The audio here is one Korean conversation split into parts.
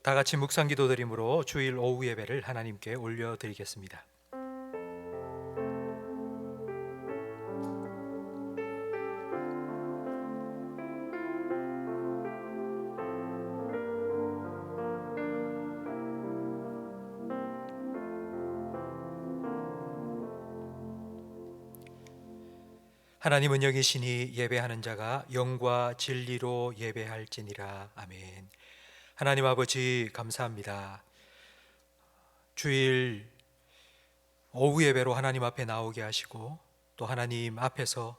다 같이 묵상 기도드림으로 주일 오후 예배를 하나님께 올려드리겠습니다. 하나님은 영이시니 예배하는 자가 영과 진리로 예배할지니라. 아멘. 하나님 아버지 감사합니다. 주일 오후 예배로 하나님 앞에 나오게 하시고 또 하나님 앞에서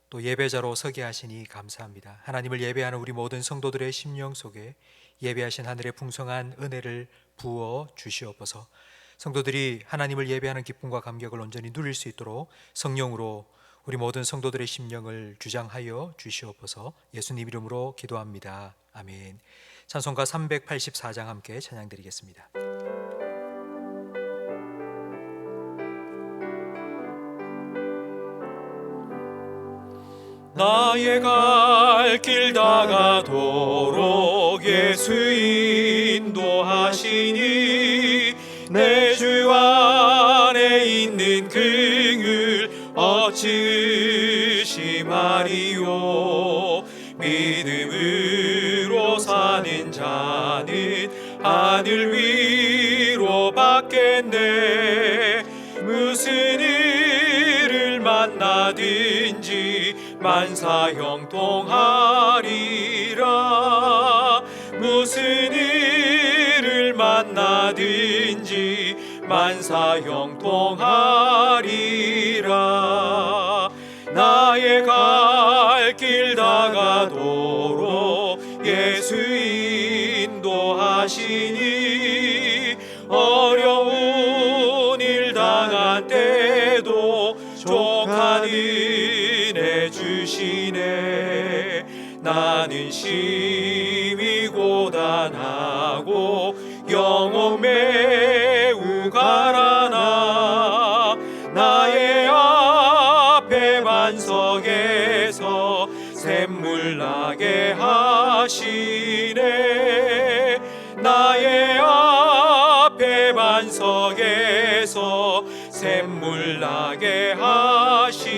또 예배자로 서게 하시니 감사합니다. 하나님을 예배하는 우리 모든 성도들의 심령 속에 예배하신 하늘의 풍성한 은혜를 부어 주시옵소서. 성도들이 하나님을 예배하는 기쁨과 감격을 온전히 누릴 수 있도록 성령으로 우리 모든 성도들의 심령을 주장하여 주시옵소서. 예수님 이름으로 기도합니다. 아멘. 찬송가 384장 함께 찬양드리겠습니다. 나의 갈 길 다가도록 예수 인도하시니 내 주 안에 있는 긍휼 어찌 의심하리요. 믿음으로 사는 자는 하늘 위로 받겠네. 무슨 일을 만나든지 만사 형통하리라. 무슨 일을 만나든지 만사 형통하리라. 나의 갈 길 다가도록 예수 인도하시니 어려운 일 당한 때도 족한 은혜 주시네. 나는 심히 고단하고 영혼 매우 가라나. 나의 앞에 반석에서 샘물 나게 하시네. 나의 앞에 반석에서 샘물 나게 하시네.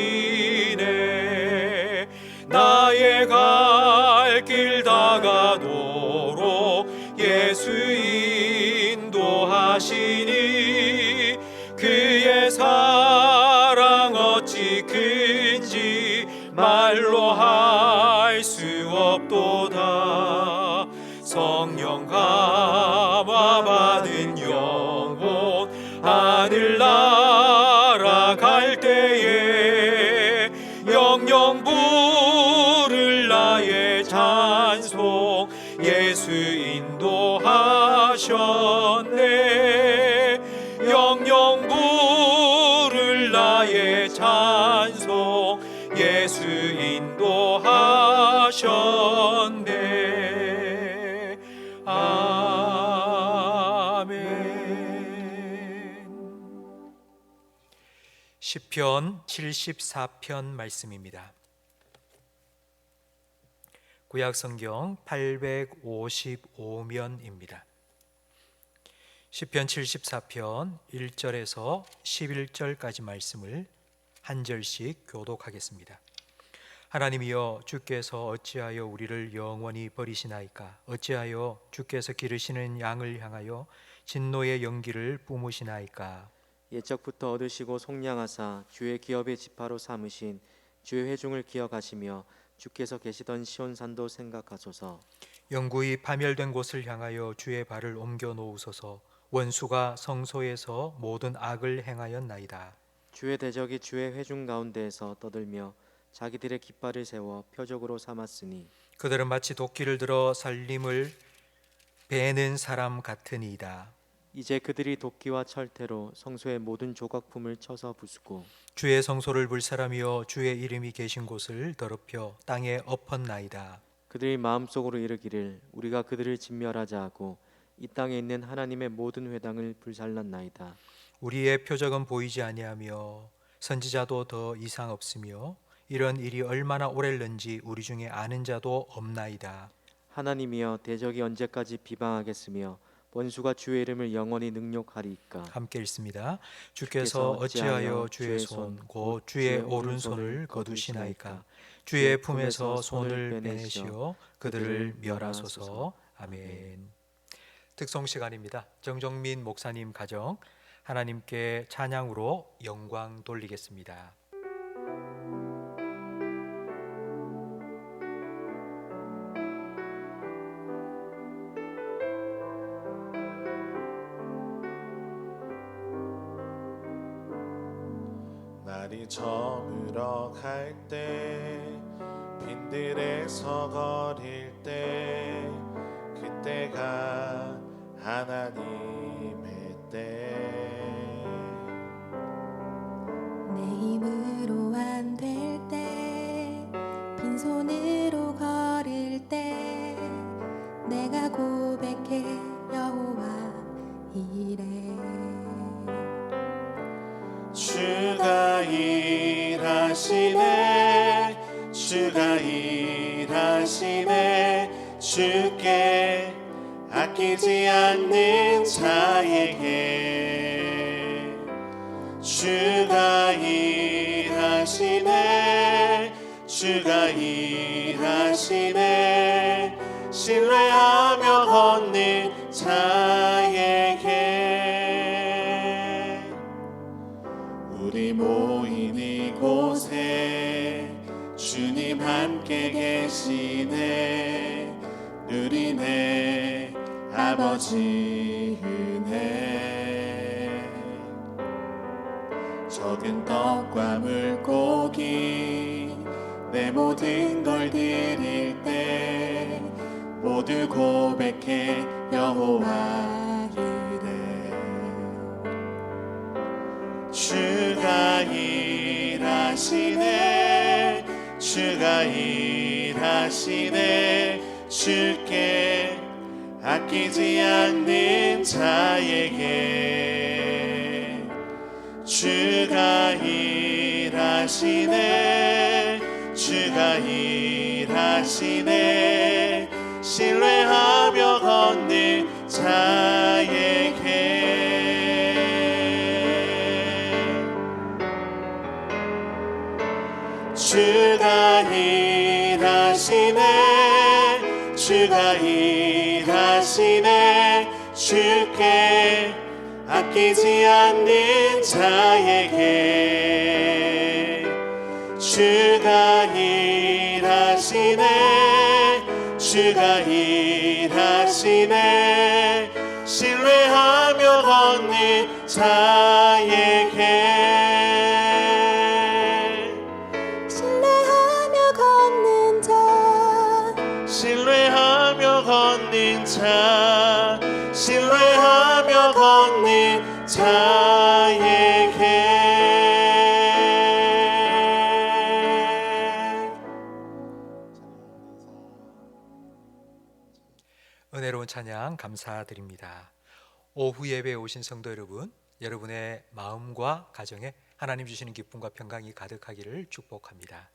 나의 갈 길 다가도록 예수 인도하시니 그의 사랑 어찌 큰지 말로 할 수 없도다. 성령 감화 받은 영혼 하늘 날아갈 때에 영영 부를 나의 찬송 예수 인도하셨네. 영영 부를 나의 찬송 예수 인도하셨네. 아멘. 시편 74편 말씀입니다. 구약성경 855면입니다. 시편 74편 1절에서 11절까지 말씀을 한 절씩 교독하겠습니다. 하나님이여, 주께서 어찌하여 우리를 영원히 버리시나이까? 어찌하여 주께서 기르시는 양을 향하여 진노의 연기를 뿜으시나이까? 옛적부터 얻으시고 속량하사 주의 기업의 지파로 삼으신 주의 회중을 기억하시며 주께서 계시던 시온산도 생각하소서. 영구히 파멸된 곳을 향하여 주의 발을 옮겨 놓으소서. 원수가 성소에서 모든 악을 행하였나이다. 주의 대적이 주의 회중 가운데에서 떠들며 자기들의 깃발을 세워 표적으로 삼았으니 그들은 마치 도끼를 들어 살림을 베는 사람 같으니이다. 이제 그들이 도끼와 철퇴로 성소의 모든 조각품을 쳐서 부수고 주의 성소를 불사람이여, 주의 이름이 계신 곳을 더럽혀 땅에 엎었나이다. 그들이 마음속으로 이르기를 우리가 그들을 진멸하자 하고 이 땅에 있는 하나님의 모든 회당을 불살랐나이다. 우리의 표적은 보이지 아니하며 선지자도 더 이상 없으며 이런 일이 얼마나 오래는지 우리 중에 아는 자도 없나이다. 하나님이여, 대적이 언제까지 비방하겠으며 원수가 주의 이름을 영원히 능욕하리이까. 함께 읽습니다. 주께서 어찌하여 주의 손 곧 주의 오른손을 거두시나이까. 주의 품에서 손을 빼내시어 그들을 멸하소서. 아멘. 특송 시간입니다. 정정민 목사님 가정 하나님께 찬양으로 영광 돌리겠습니다. 날이 저물어 갈 때 빈들에서 거릴 때 그때가 하나님의 때. 내 힘으로 안 될 때 빈손으로 걸을 때 내가 고백해 여호와 이래. 주가 일하시네 주가 일하시네 주께 아끼지 않는 자에게 주가 일하시네 주가 일하시네 신뢰하며 걷는 자에게. 우리 모인 이곳에 주님 함께 계시네 누리네 아버지 은혜. 적은 떡과 물고기 내 모든 걸 드릴 때 모두 고백해 여호와 이래. 주가 일하시네 주가 일하시네 주께 아끼지 않는 자에게 주가 일하시네 주가 일하시네 신뢰하며 걷는 자에게. 주가 일하시네 주가 일하시네 주께 아끼지 않는 자에게 주가 일하시네 주가 일하시네 신뢰하며 걷는 자에게. 신뢰하며 걷는 자 신뢰하며 걷는 자에게. 은혜로운 찬양 감사드립니다. 오후 예배에 오신 성도 여러분, 여러분의 마음과 가정에 하나님 주시는 기쁨과 평강이 가득하기를 축복합니다.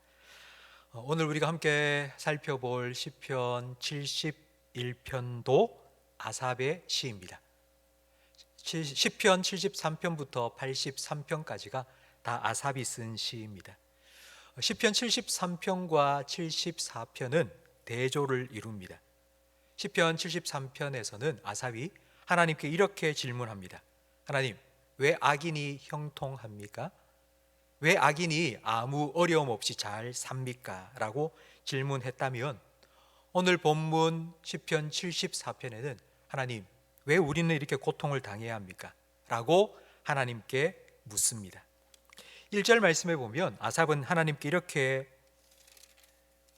오늘 우리가 함께 살펴볼 시편 71편도 아삽의 시입니다. 시편 73편부터 83편까지가 다 아삽이 쓴 시입니다. 시편 73편과 74편은 대조를 이룹니다. 시편 73편에서는 아삽이 하나님께 이렇게 질문합니다. 하나님, 왜 악인이 형통합니까? 왜 악인이 아무 어려움 없이 잘 삽니까? 라고 질문했다면 오늘 본문 시편 74편에는 하나님, 왜 우리는 이렇게 고통을 당해야 합니까? 라고 하나님께 묻습니다. 1절 말씀에 보면 아삽은 하나님께 이렇게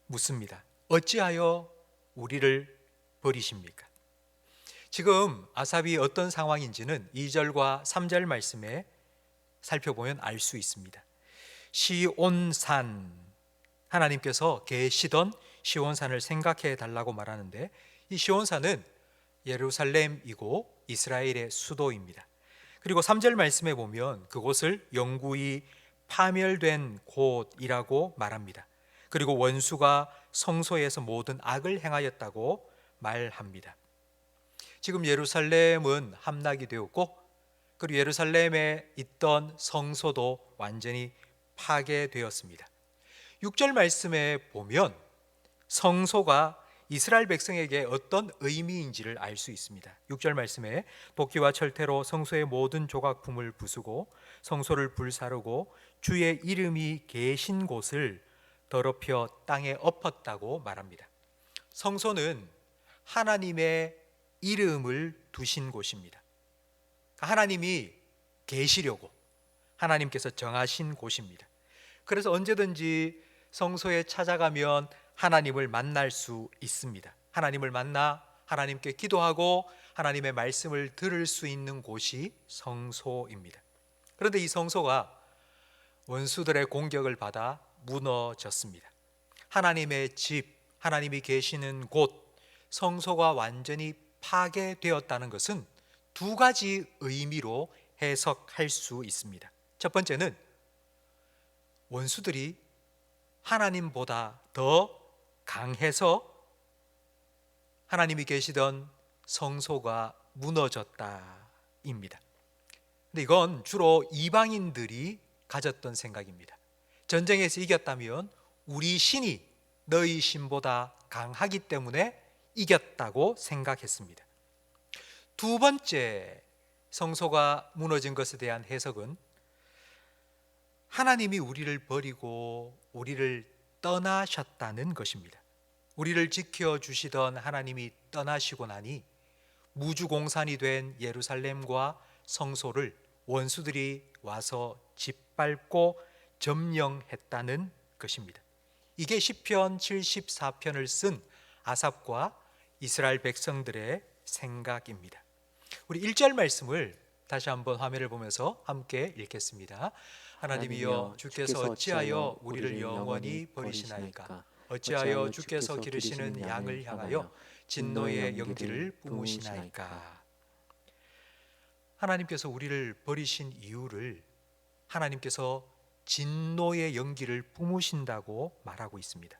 묻습니다. 어찌하여 우리를 버리십니까? 지금 아삽이 어떤 상황인지는 2절과 3절 말씀에 살펴보면 알 수 있습니다. 시온산, 하나님께서 계시던 시온산을 생각해 달라고 말하는데 이 시온산은 예루살렘이고 이스라엘의 수도입니다. 그리고 3절 말씀에 보면 그곳을 영구히 파멸된 곳이라고 말합니다. 그리고 원수가 성소에서 모든 악을 행하였다고 말합니다. 지금 예루살렘은 함락이 되었고, 그리고 예루살렘에 있던 성소도 완전히 파괴되었습니다. 6절 말씀에 보면 성소가 이스라엘 백성에게 어떤 의미인지를 알 수 있습니다. 6절 말씀에 도끼와 철퇴로 성소의 모든 조각품을 부수고 성소를 불사르고 주의 이름이 계신 곳을 더럽혀 땅에 엎었다고 말합니다. 성소는 하나님의 이름을 두신 곳입니다. 하나님이 계시려고 하나님께서 정하신 곳입니다. 그래서 언제든지 성소에 찾아가면 하나님을 만날 수 있습니다. 하나님을 만나 하나님께 기도하고 하나님의 말씀을 들을 수 있는 곳이 성소입니다. 그런데 이 성소가 원수들의 공격을 받아 무너졌습니다. 하나님의 집, 하나님이 계시는 곳, 성소가 완전히 파괴되었다는 것은 두 가지 의미로 해석할 수 있습니다. 첫 번째는 원수들이 하나님보다 더 강해서 하나님이 계시던 성소가 무너졌다입니다. 근데 이건 주로 이방인들이 가졌던 생각입니다. 전쟁에서 이겼다면 우리 신이 너희 신보다 강하기 때문에 이겼다고 생각했습니다. 두 번째, 성소가 무너진 것에 대한 해석은 하나님이 우리를 버리고 우리를 떠나셨다는 것입니다. 우리를 지켜주시던 하나님이 떠나시고 나니 무주공산이 된 예루살렘과 성소를 원수들이 와서 짓밟고 점령했다는 것입니다. 이게 시편 74편을 쓴 아삽과 이스라엘 백성들의 생각입니다. 우리 1절 말씀을 다시 한번 화면을 보면서 함께 읽겠습니다. 하나님이여, 주께서 어찌하여 우리를 영원히 버리시나이까? 어찌하여 주께서 기르시는 양을 향하여 진노의 연기를 뿜으시나이까? 하나님께서 우리를 버리신 이유를 하나님께서 진노의 연기를 뿜으신다고 말하고 있습니다.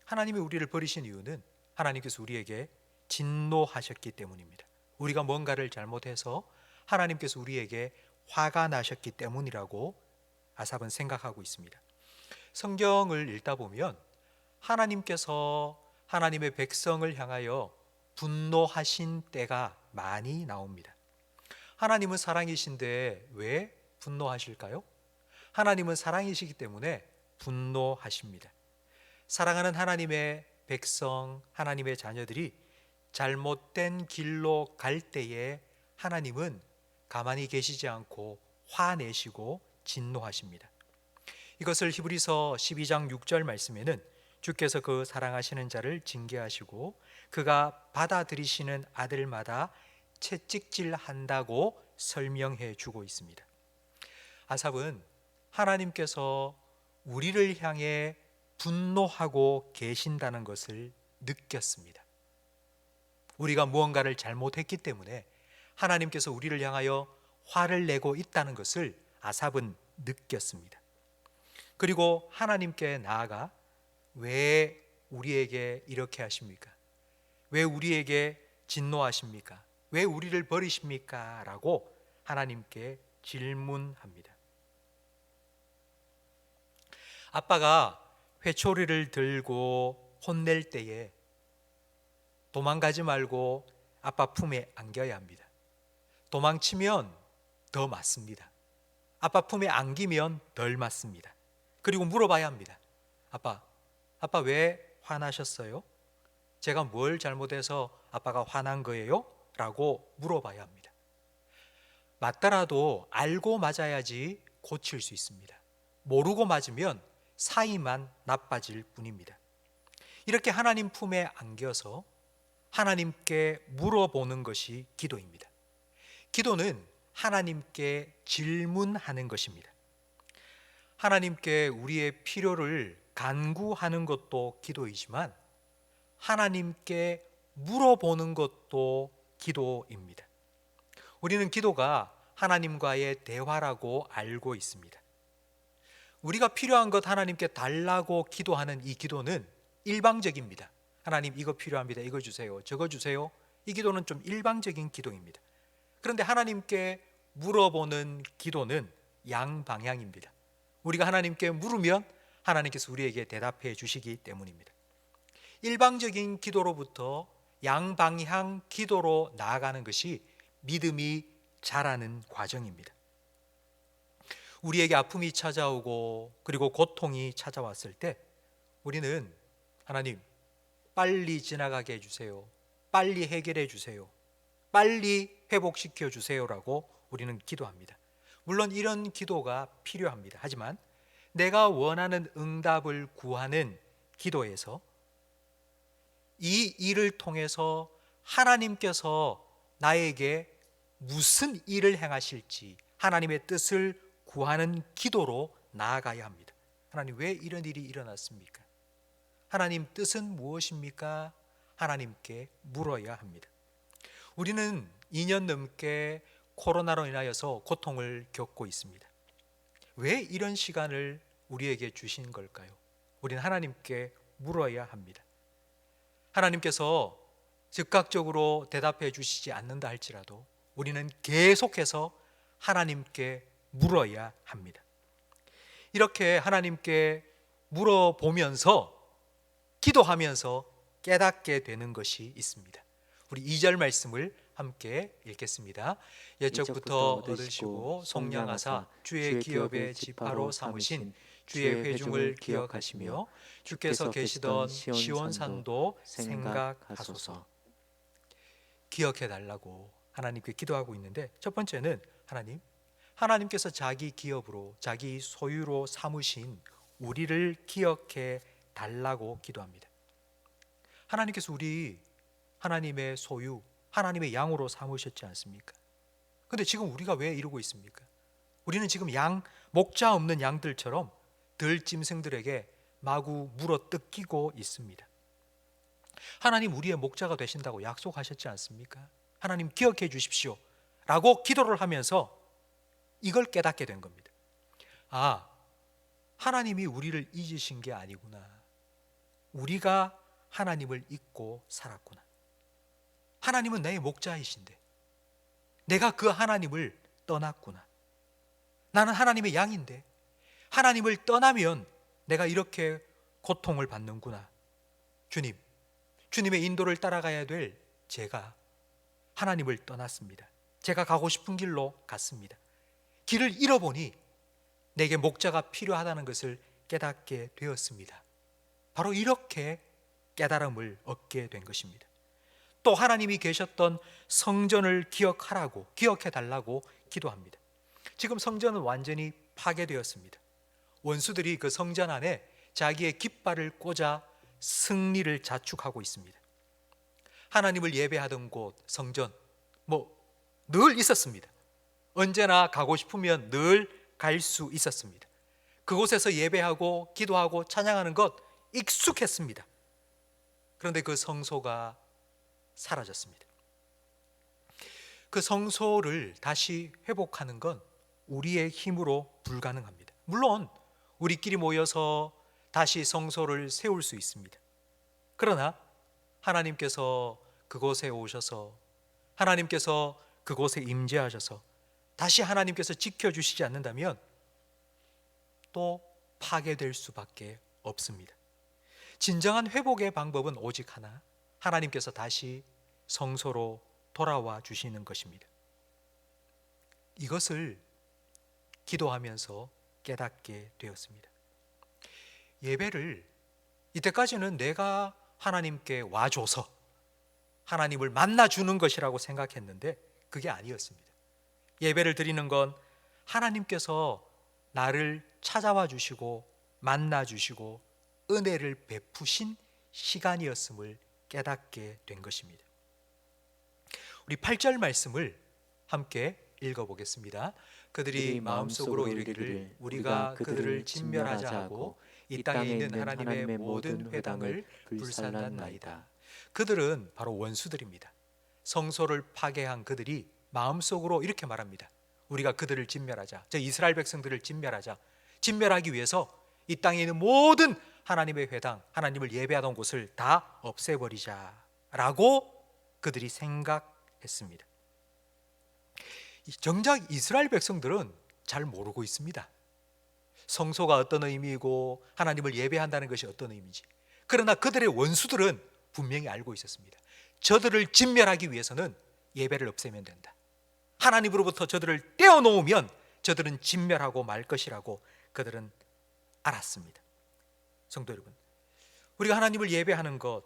하나님이 우리를 버리신 이유는 하나님께서 우리에게 진노하셨기 때문입니다. 우리가 뭔가를 잘못해서 하나님께서 우리에게 화가 나셨기 때문이라고 아삽은 생각하고 있습니다. 성경을 읽다 보면 하나님께서 하나님의 백성을 향하여 분노하신 때가 많이 나옵니다. 하나님은 사랑이신데 왜 분노하실까요? 하나님은 사랑이시기 때문에 분노하십니다. 사랑하는 하나님의 백성, 하나님의 자녀들이 잘못된 길로 갈 때에 하나님은 가만히 계시지 않고 화내시고 진노하십니다. 이것을 히브리서 12장 6절 말씀에는 주께서 그 사랑하시는 자를 징계하시고 그가 받아들이시는 아들마다 채찍질한다고 설명해 주고 있습니다. 아삽은 하나님께서 우리를 향해 분노하고 계신다는 것을 느꼈습니다. 우리가 무언가를 잘못했기 때문에 하나님께서 우리를 향하여 화를 내고 있다는 것을 아삽은 느꼈습니다. 그리고 하나님께 나아가 왜 우리에게 이렇게 하십니까? 왜 우리에게 진노하십니까? 왜 우리를 버리십니까? 라고 하나님께 질문합니다. 아빠가 회초리를 들고 혼낼 때에 도망가지 말고 아빠 품에 안겨야 합니다. 도망치면 더 맞습니다. 아빠 품에 안기면 덜 맞습니다. 그리고 물어봐야 합니다. 아빠 왜 화나셨어요? 제가 뭘 잘못해서 아빠가 화난 거예요? 라고 물어봐야 합니다. 맞더라도 알고 맞아야지 고칠 수 있습니다. 모르고 맞으면 사이만 나빠질 뿐입니다. 이렇게 하나님 품에 안겨서 하나님께 물어보는 것이 기도입니다. 기도는 하나님께 질문하는 것입니다. 하나님께 우리의 필요를 간구하는 것도 기도이지만 하나님께 물어보는 것도 기도입니다. 우리는 기도가 하나님과의 대화라고 알고 있습니다. 우리가 필요한 것 하나님께 달라고 기도하는 이 기도는 일방적입니다. 하나님 이거 필요합니다. 이거 주세요. 저거 주세요. 이 기도는 좀 일방적인 기도입니다. 그런데 하나님께 물어보는 기도는 양방향입니다. 우리가 하나님께 물으면 하나님께서 우리에게 대답해 주시기 때문입니다. 일방적인 기도로부터 양방향 기도로 나아가는 것이 믿음이 자라는 과정입니다. 우리에게 아픔이 찾아오고 그리고 고통이 찾아왔을 때 우리는 하나님 빨리 지나가게 해주세요, 빨리 해결해 주세요, 빨리 회복시켜 주세요라고 우리는 기도합니다. 물론 이런 기도가 필요합니다. 하지만 내가 원하는 응답을 구하는 기도에서 이 일을 통해서 하나님께서 나에게 무슨 일을 행하실지 하나님의 뜻을 구하는 기도로 나아가야 합니다. 하나님, 왜 이런 일이 일어났습니까? 하나님 뜻은 무엇입니까? 하나님께 물어야 합니다. 우리는 2년 넘게 코로나로 인하여서 고통을 겪고 있습니다. 왜 이런 시간을 우리에게 주신 걸까요? 우리는 하나님께 물어야 합니다. 하나님께서 즉각적으로 대답해 주시지 않는다 할지라도 우리는 계속해서 하나님께 물어야 합니다. 이렇게 하나님께 물어보면서 기도하면서 깨닫게 되는 것이 있습니다. 우리 2절 말씀을 함께 읽겠습니다. 옛적부터 얻으시고 속량하사 주의 기업의 지파로 삼으신 주의 회중을 기억하시며 주께서 계시던 시온산도 생각하소서. 기억해 달라고 하나님께 기도하고 있는데, 첫 번째는 하나님께서 자기 기업으로 자기 소유로 삼으신 우리를 기억해 달라고 기도합니다. 하나님께서 우리 하나님의 소유, 하나님의 양으로 삼으셨지 않습니까? 그런데 지금 우리가 왜 이러고 있습니까? 우리는 지금 목자 없는 양들처럼 들짐승들에게 마구 물어 뜯기고 있습니다. 하나님 우리의 목자가 되신다고 약속하셨지 않습니까? 하나님 기억해 주십시오 라고 기도를 하면서 이걸 깨닫게 된 겁니다. 아, 하나님이 우리를 잊으신 게 아니구나. 우리가 하나님을 잊고 살았구나. 하나님은 나의 목자이신데 내가 그 하나님을 떠났구나. 나는 하나님의 양인데 하나님을 떠나면 내가 이렇게 고통을 받는구나. 주님의 인도를 따라가야 될 제가 하나님을 떠났습니다. 제가 가고 싶은 길로 갔습니다. 길을 잃어보니 내게 목자가 필요하다는 것을 깨닫게 되었습니다. 바로 이렇게 깨달음을 얻게 된 것입니다. 또 하나님이 계셨던 성전을 기억해 달라고 기도합니다. 지금 성전은 완전히 파괴되었습니다. 원수들이 그 성전 안에 자기의 깃발을 꽂아 승리를 자축하고 있습니다. 하나님을 예배하던 곳 성전 늘 있었습니다. 언제나 가고 싶으면 늘 갈 수 있었습니다. 그곳에서 예배하고 기도하고 찬양하는 것 익숙했습니다. 그런데 그 성소가 사라졌습니다. 그 성소를 다시 회복하는 건 우리의 힘으로 불가능합니다. 물론 우리끼리 모여서 다시 성소를 세울 수 있습니다. 그러나 하나님께서 그곳에 오셔서 하나님께서 그곳에 임재하셔서 다시 하나님께서 지켜주시지 않는다면 또 파괴될 수밖에 없습니다. 진정한 회복의 방법은 오직 하나, 하나님께서 다시 성소로 돌아와 주시는 것입니다. 이것을 기도하면서 깨닫게 되었습니다. 예배를 이때까지는 내가 하나님께 와줘서 하나님을 만나주는 것이라고 생각했는데 그게 아니었습니다. 예배를 드리는 건 하나님께서 나를 찾아와 주시고 만나 주시고 은혜를 베푸신 시간이었음을 깨닫게 된 것입니다. 우리 8절 말씀을 함께 읽어보겠습니다. 그들이 마음속으로 이르기를 우리가 그들을 진멸하자 하고 이 땅에 있는 하나님의 모든 회당을 불살랐나이다. 그들은 바로 원수들입니다. 성소를 파괴한 그들이 마음속으로 이렇게 말합니다. 우리가 그들을 진멸하자. 저 이스라엘 백성들을 진멸하자. 진멸하기 위해서 이 땅에 있는 모든 하나님의 회당, 하나님을 예배하던 곳을 다 없애버리자 라고 그들이 생각했습니다. 정작 이스라엘 백성들은 잘 모르고 있습니다. 성소가 어떤 의미이고 하나님을 예배한다는 것이 어떤 의미인지. 그러나 그들의 원수들은 분명히 알고 있었습니다. 저들을 진멸하기 위해서는 예배를 없애면 된다. 하나님으로부터 저들을 떼어놓으면 저들은 진멸하고 말 것이라고 그들은 알았습니다. 성도 여러분, 우리가 하나님을 예배하는 것,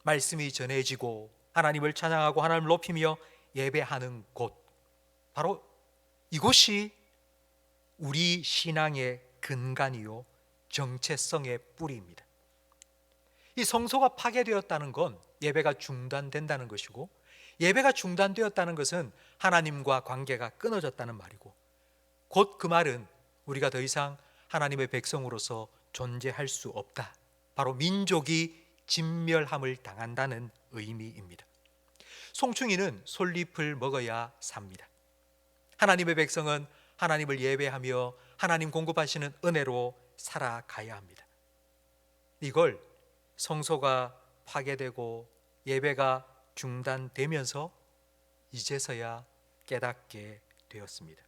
말씀이 전해지고 하나님을 찬양하고 하나님을 높이며 예배하는 곳, 바로 이곳이 우리 신앙의 근간이요 정체성의 뿌리입니다. 이 성소가 파괴되었다는 건 예배가 중단된다는 것이고, 예배가 중단되었다는 것은 하나님과 관계가 끊어졌다는 말이고, 곧 그 말은 우리가 더 이상 하나님의 백성으로서 존재할 수 없다, 바로 민족이 진멸함을 당한다는 의미입니다. 송충이는 솔잎을 먹어야 삽니다. 하나님의 백성은 하나님을 예배하며 하나님 공급하시는 은혜로 살아가야 합니다. 이걸 성소가 파괴되고 예배가 중단되면서 이제서야 깨닫게 되었습니다.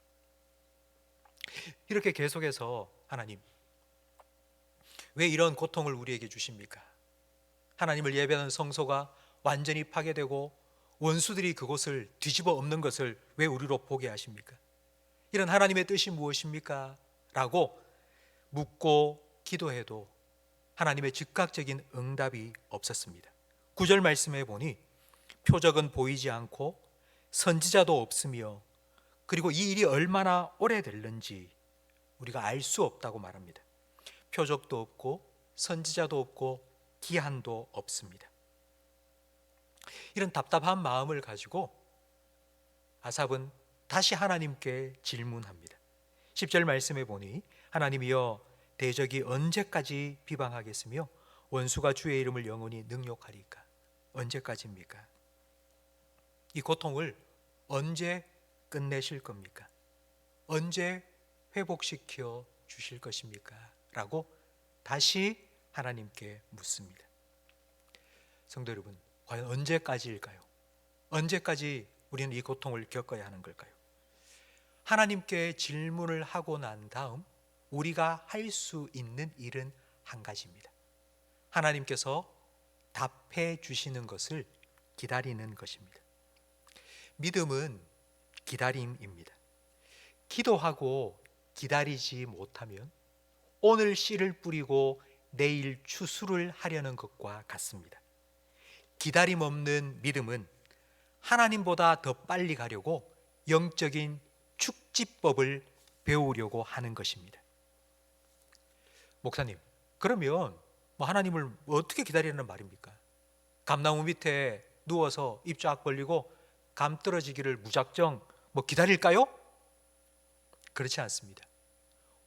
이렇게 계속해서 하나님, 왜 이런 고통을 우리에게 주십니까? 하나님을 예배하는 성소가 완전히 파괴되고 원수들이 그곳을 뒤집어 엎는 것을 왜 우리로 보게 하십니까? 이런 하나님의 뜻이 무엇입니까? 라고 묻고 기도해도 하나님의 즉각적인 응답이 없었습니다. 9절 말씀해 보니 표적은 보이지 않고 선지자도 없으며, 그리고 이 일이 얼마나 오래될는지 우리가 알 수 없다고 말합니다. 표적도 없고 선지자도 없고 기한도 없습니다. 이런 답답한 마음을 가지고 아삽은 다시 하나님께 질문합니다. 10절 말씀해 보니 하나님이여, 대적이 언제까지 비방하겠으며 원수가 주의 이름을 영원히 능욕하리까? 언제까지입니까? 이 고통을 언제 끝내실 겁니까? 언제 회복시켜 주실 것입니까? 라고 다시 하나님께 묻습니다. 성도 여러분, 과연 언제까지일까요? 언제까지 우리는 이 고통을 겪어야 하는 걸까요? 하나님께 질문을 하고 난 다음 우리가 할 수 있는 일은 한 가지입니다. 하나님께서 답해 주시는 것을 기다리는 것입니다. 믿음은 기다림입니다. 기도하고 기다리지 못하면 오늘 씨를 뿌리고 내일 추수를 하려는 것과 같습니다. 기다림 없는 믿음은 하나님보다 더 빨리 가려고 영적인 축지법을 배우려고 하는 것입니다. 목사님, 그러면 하나님을 어떻게 기다리는 말입니까? 감나무 밑에 누워서 입 쫙 벌리고 감 떨어지기를 무작정 기다릴까요? 그렇지 않습니다.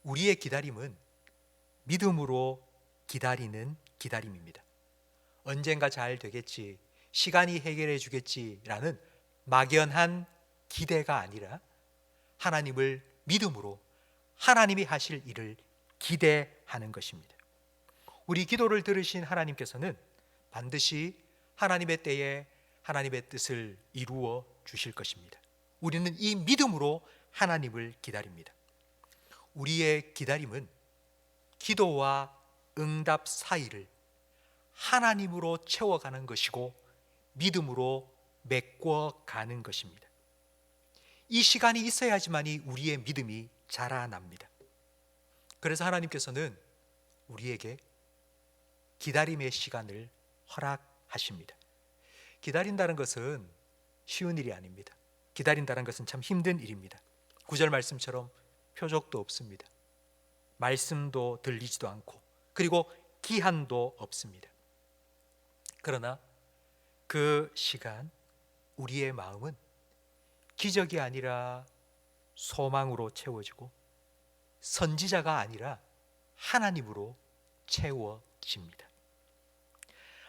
우리의 기다림은 믿음으로 기다리는 기다림입니다. 언젠가 잘 되겠지, 시간이 해결해 주겠지라는 막연한 기대가 아니라 하나님을 믿음으로 하나님이 하실 일을 기대하는 것입니다. 우리 기도를 들으신 하나님께서는 반드시 하나님의 때에 하나님의 뜻을 이루어 주실 것입니다. 우리는 이 믿음으로 하나님을 기다립니다. 우리의 기다림은 기도와 응답 사이를 하나님으로 채워가는 것이고 믿음으로 메꿔가는 것입니다. 이 시간이 있어야지만이 우리의 믿음이 자라납니다. 그래서 하나님께서는 우리에게 기다림의 시간을 허락하십니다. 기다린다는 것은 쉬운 일이 아닙니다. 기다린다는 것은 참 힘든 일입니다. 9절 말씀처럼 표적도 없습니다. 말씀도 들리지도 않고, 그리고 기한도 없습니다. 그러나 그 시간 우리의 마음은 기적이 아니라 소망으로 채워지고 선지자가 아니라 하나님으로 채워집니다.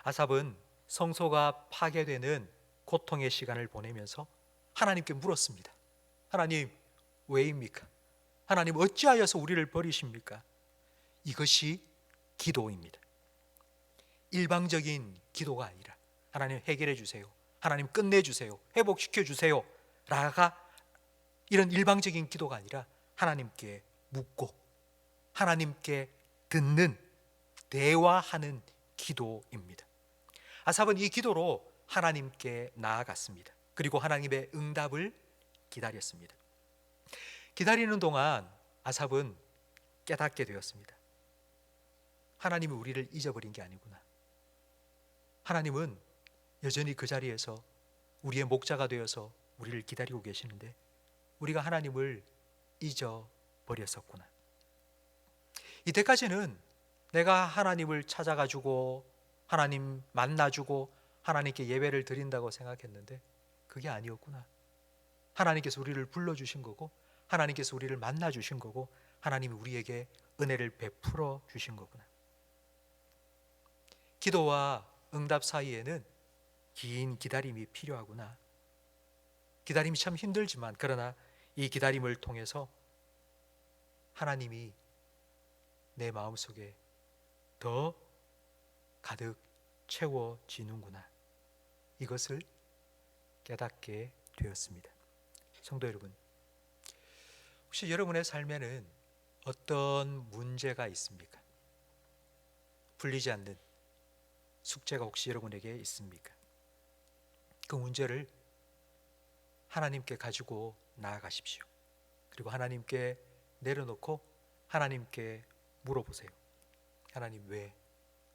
아삽은 성소가 파괴되는 고통의 시간을 보내면서 하나님께 물었습니다. 하나님, 왜입니까? 하나님, 어찌하여서 우리를 버리십니까? 이것이 기도입니다. 일방적인 기도가 아니라 하나님 해결해 주세요, 하나님 끝내주세요, 회복시켜주세요 라가 이런 일방적인 기도가 아니라 하나님께 묻고 하나님께 듣는, 대화하는 기도입니다. 아삽은 이 기도로 하나님께 나아갔습니다. 그리고 하나님의 응답을 기다렸습니다. 기다리는 동안 아삽은 깨닫게 되었습니다. 하나님이 우리를 잊어버린 게 아니구나. 하나님은 여전히 그 자리에서 우리의 목자가 되어서 우리를 기다리고 계시는데 우리가 하나님을 잊어버렸었구나. 이때까지는 내가 하나님을 찾아가지고 하나님 만나주고 하나님께 예배를 드린다고 생각했는데 그게 아니었구나. 하나님께서 우리를 불러주신 거고 하나님께서 우리를 만나주신 거고 하나님이 우리에게 은혜를 베풀어 주신 거구나. 기도와 응답 사이에는 긴 기다림이 필요하구나. 기다림이 참 힘들지만 그러나 이 기다림을 통해서 하나님이 내 마음속에 더 가득 채워지는구나. 이것을 깨닫게 되었습니다. 성도 여러분, 혹시 여러분의 삶에는 어떤 문제가 있습니까? 풀리지 않는 숙제가 혹시 여러분에게 있습니까? 그 문제를 하나님께 가지고 나아가십시오. 그리고 하나님께 내려놓고 하나님께 물어보세요. 하나님, 왜?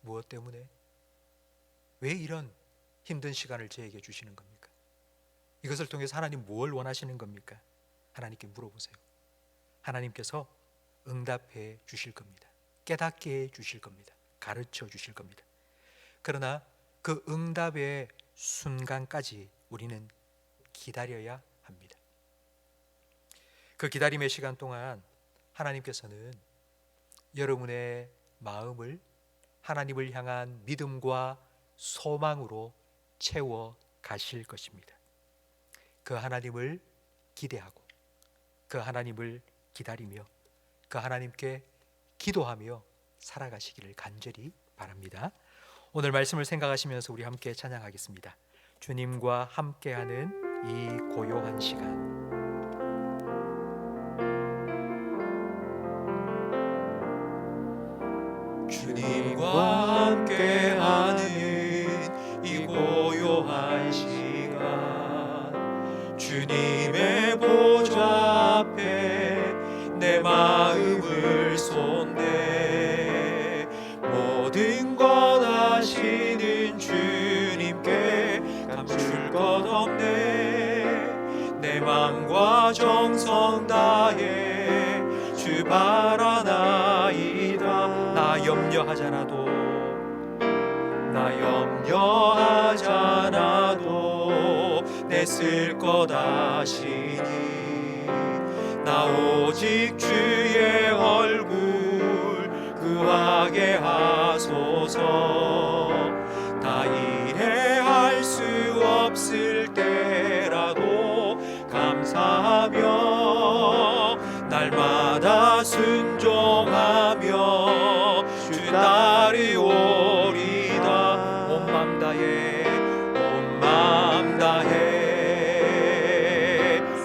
무엇 때문에? 왜 이런 힘든 시간을 저에게 주시는 겁니까? 이것을 통해서 하나님 뭘 원하시는 겁니까? 하나님께 물어보세요. 하나님께서 응답해 주실 겁니다. 깨닫게 해 주실 겁니다. 가르쳐 주실 겁니다. 그러나 그 응답의 순간까지 우리는 기다려야 합니다. 그 기다림의 시간 동안 하나님께서는 여러분의 마음을 하나님을 향한 믿음과 소망으로 채워 가실 것입니다. 그 하나님을 기대하고 그 하나님을 기다리며 그 하나님께 기도하며 살아가시기를 간절히 바랍니다. 오늘 말씀을 생각하시면서 우리 함께 찬양하겠습니다. 주님과 함께하는 이 고요한 시간. 주님과 함께하는 이 고요한 시간, 주님의 보좌 앞에 내 마음을 쏟네. 모든 것 아시는 주님께 감출 것 없네. 내 맘과 정성 다해 주 바라나이다. 나 염려하잖아도, 나 염려하잖아도 내 쓸 것 아시니. 나 오직 주의 얼굴 구하게 하소서. 다 이해할 수 없을 때라도 감사하며 날마다 순종하며 주 따르오리다. 온 맘 다해, 온 맘 다해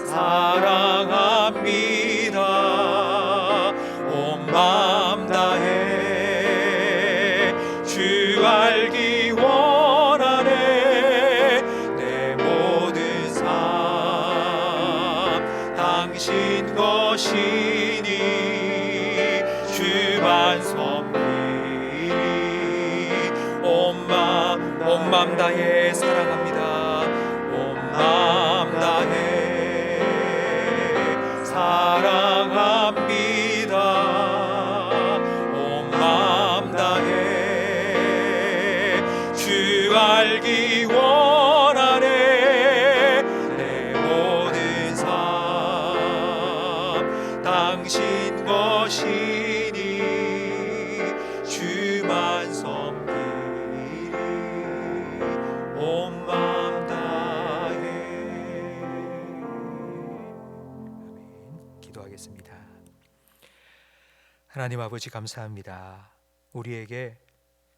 사랑합니다. 온 맘 다해 주 알기 원하네. 내 모든 삶 당신 것이니 주만 섬기리. 온 맘 다해 사랑합니다. 온 맘 다해 사랑합니다. 온 맘 다해 주 알기 원하네. 내 모든 삶 당신 것이니 주만 섬기리. 온 맘 다해. 아멘. 기도하겠습니다. 하나님 아버지, 감사합니다. 우리에게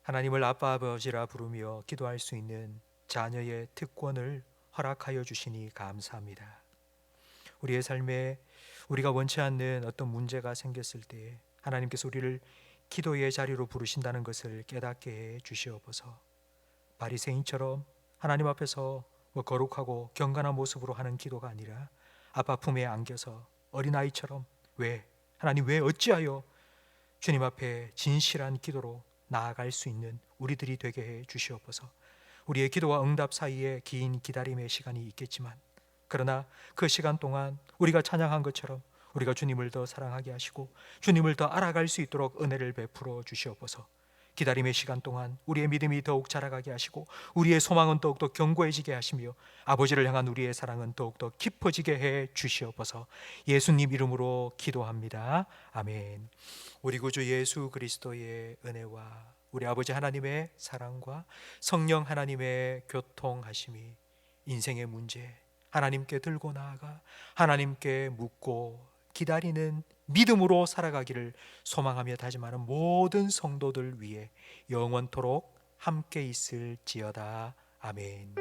하나님을 아빠 아버지라 부르며 기도할 수 있는 자녀의 특권을 허락하여 주시니 감사합니다. 우리의 삶에 우리가 원치 않는 어떤 문제가 생겼을 때 하나님께서 우리를 기도의 자리로 부르신다는 것을 깨닫게 해 주시옵소서. 바리새인처럼 하나님 앞에서 거룩하고 경건한 모습으로 하는 기도가 아니라 아빠 품에 안겨서 어린아이처럼 왜 하나님 왜 어찌하여 주님 앞에 진실한 기도로 나아갈 수 있는 우리들이 되게 해 주시옵소서. 우리의 기도와 응답 사이에 긴 기다림의 시간이 있겠지만 그러나 그 시간 동안 우리가 찬양한 것처럼 우리가 주님을 더 사랑하게 하시고 주님을 더 알아갈 수 있도록 은혜를 베풀어 주시옵소서. 기다림의 시간 동안 우리의 믿음이 더욱 자라가게 하시고 우리의 소망은 더욱더 견고해지게 하시며 아버지를 향한 우리의 사랑은 더욱더 깊어지게 해 주시옵소서. 예수님 이름으로 기도합니다. 아멘. 우리 구주 예수 그리스도의 은혜와 우리 아버지 하나님의 사랑과 성령 하나님의 교통하심이 인생의 문제 하나님께 들고 나아가 하나님께 묻고 기다리는 믿음으로 살아가기를 소망하며 다짐하는 모든 성도들 위해 영원토록 함께 있을지어다. 아멘.